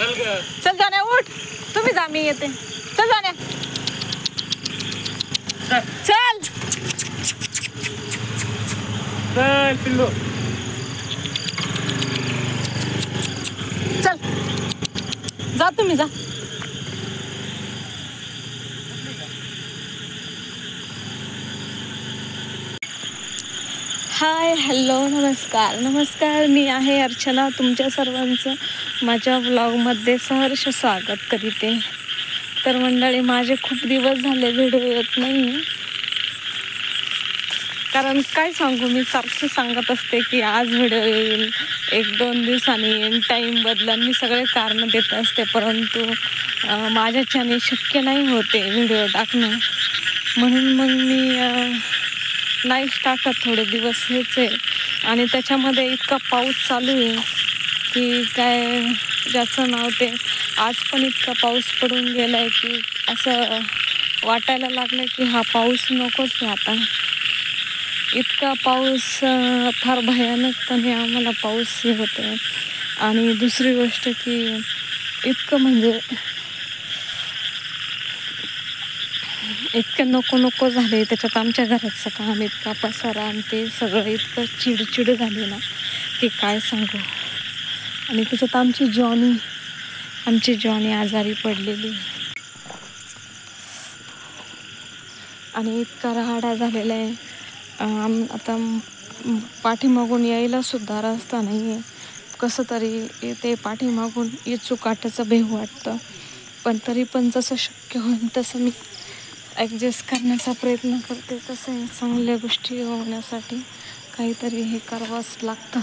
चल जाण्या उठ, तुम्ही जा, मी येते. चल जाण्या, चल पिल्लू, चल जा, तुम्ही जा. हाय, हॅलो, नमस्कार. मी आहे अर्चना. तुमच्या सर्वांचं माझ्या व्लॉगमध्ये सहर्ष स्वागत करीते. तर मंडळी, माझे खूप दिवस झाले व्हिडिओ येत नाही, कारण काय सांगू, मी सारखं सांगत असते की आज व्हिडिओ येईल, 1-2 दिवसांनी येईल, टाईम बदलेल, मी सगळे कारण देत असते, परंतु माझ्याच्याने शक्य नाही होते व्हिडिओ टाकणं. म्हणून मग मी नाहीच टाकत, थोडे दिवस हेच आहे. आणि त्याच्यामध्ये इतका पाऊस चालू आहे की काय ज्याचं नाव ते. आज पण इतका पाऊस पडून गेला आहे की असं वाटायला लागलं की हा पाऊस नकोच आहे आता. इतका पाऊस, फार भयानकपणे आम्हाला पाऊस हे होतो आहे. आणि दुसरी गोष्ट की इतकं म्हणजे इतकं नको झाले. त्याच्यात आमच्या घराचं काम, इतका पसारा आणि ते सगळं इतकं चिडचिड झाली ना की काय सांगू. आणि त्याच्यात आमची जॉनी आजारी पडलेली आणि इतका राहाडा झालेला आहे. आता पाठीमागून यायला सुद्धा रस्ता नाही आहे. कसं तरी ते पाठीमागून इचूकाट्याचं भेव वाटतं, पण तरी पण जसं शक्य होईल तसं मी ॲडजस्ट करण्याचा प्रयत्न करते. कसं आहे, चांगल्या गोष्टी होण्यासाठी काहीतरी हे करावंच लागतं.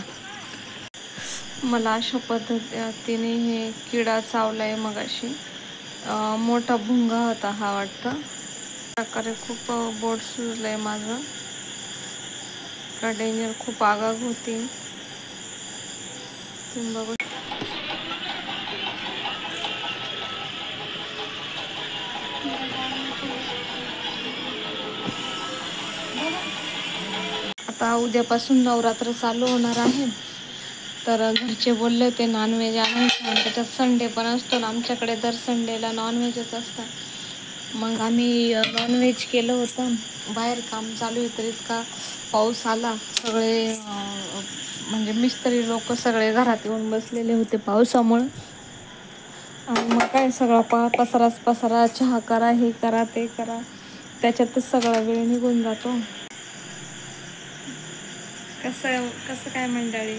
मला अशा पद्धतीने हे किडा चावला आहे मगाशी. मोठा भुंगा होता हा वाटतं. प्रकारे खूप बोट सुजलं आहे माझं. का डेंजर, खूप आगाग होती. तुम्ही बघू. आता उद्यापासून नवरात्र चालू होणार आहे, तर घरचे बोलले होते नॉनव्हेज आणायचं. त्याच्यात संडे पण असतो ना आमच्याकडे, दर संडेला नॉनव्हेजच असतं. मग आम्ही नॉनव्हेज केलं होतं. बाहेर काम चालू आहे तर इतका पाऊस आला, सगळे म्हणजे मिस्त्री लोक सगळे घरात येऊन बसलेले होते पावसामुळे. आणि मग काय सगळा पसारा, चहा करा, हे करा, ते करा, त्याच्यातच सगळा वेळ निघून जातो. कसं काय मंडळी,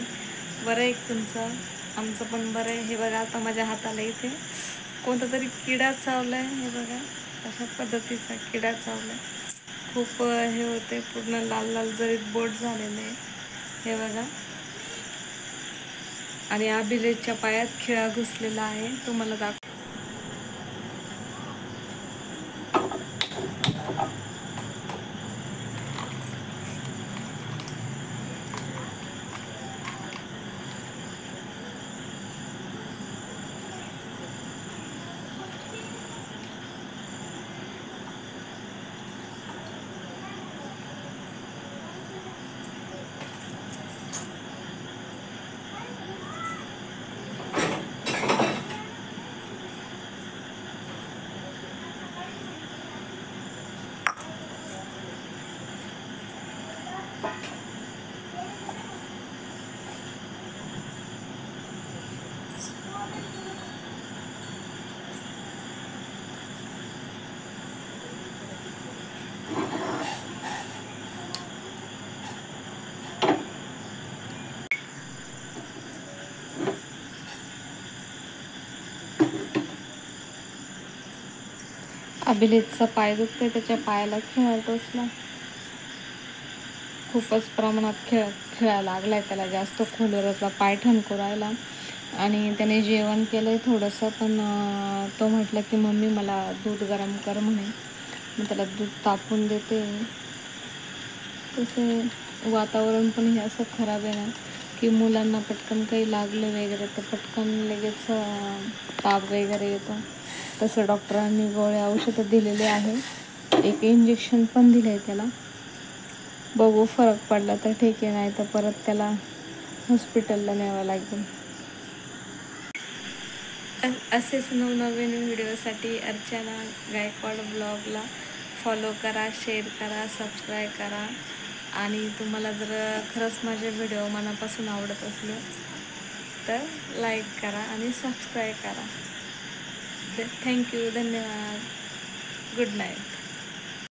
बरं आहे तुमचं? आमचं पण बरं आहे. हे बघा, आता माझ्या हाताला इथे कोणता तरी किडा चावलाय. हे बघा, अशा पद्धतीचा किडा चावलाय. खूप हे होते, पूर्ण लाल जरीत बोट झालेले आहे. हे बघा. आणि अभिलेखच्या पायात खिळा घुसलेला आहे. तुम्हाला दाखव. अभिलेखचा पाय दुखतोय, त्याच्या पायाला खिळा टोचला. खूपच प्रमाणात खिळा लागलाय त्याला, जास्त खोलवरचा पाय ठणकू राहिला. आणि त्याने जेवण केलंय थोडंसं, पण तो म्हटलं की मम्मी मला दूध गरम कर म्हणे. मी त्याला दूध तापून देते. तसे वातावरण पण हे असं खराब आहे ना की मुलांना पटकन काही लागलं वगैरे तर पटकन लगेच ताप वगैरे येतो. तसं डॉक्टरांनी गोळ्या औषधं दिलेले आहे. एक इंजेक्शन पण दिलं आहे त्याला. बघू, फरक पडला तर ठीक आहे, नाही तर परत त्याला हॉस्पिटलला न्यावं लागेल. असेच नवनवीन व्हिडिओसाठी अर्चना गायकवाड ब्लॉगला फॉलो करा, शेअर करा, सबस्क्राईब करा. आणि तुम्हाला जर खरंच माझे व्हिडिओ मनापासून आवडत असले तर लाईक करा आणि सबस्क्राईब करा. थँक्यू, धन्यवाद. Good night.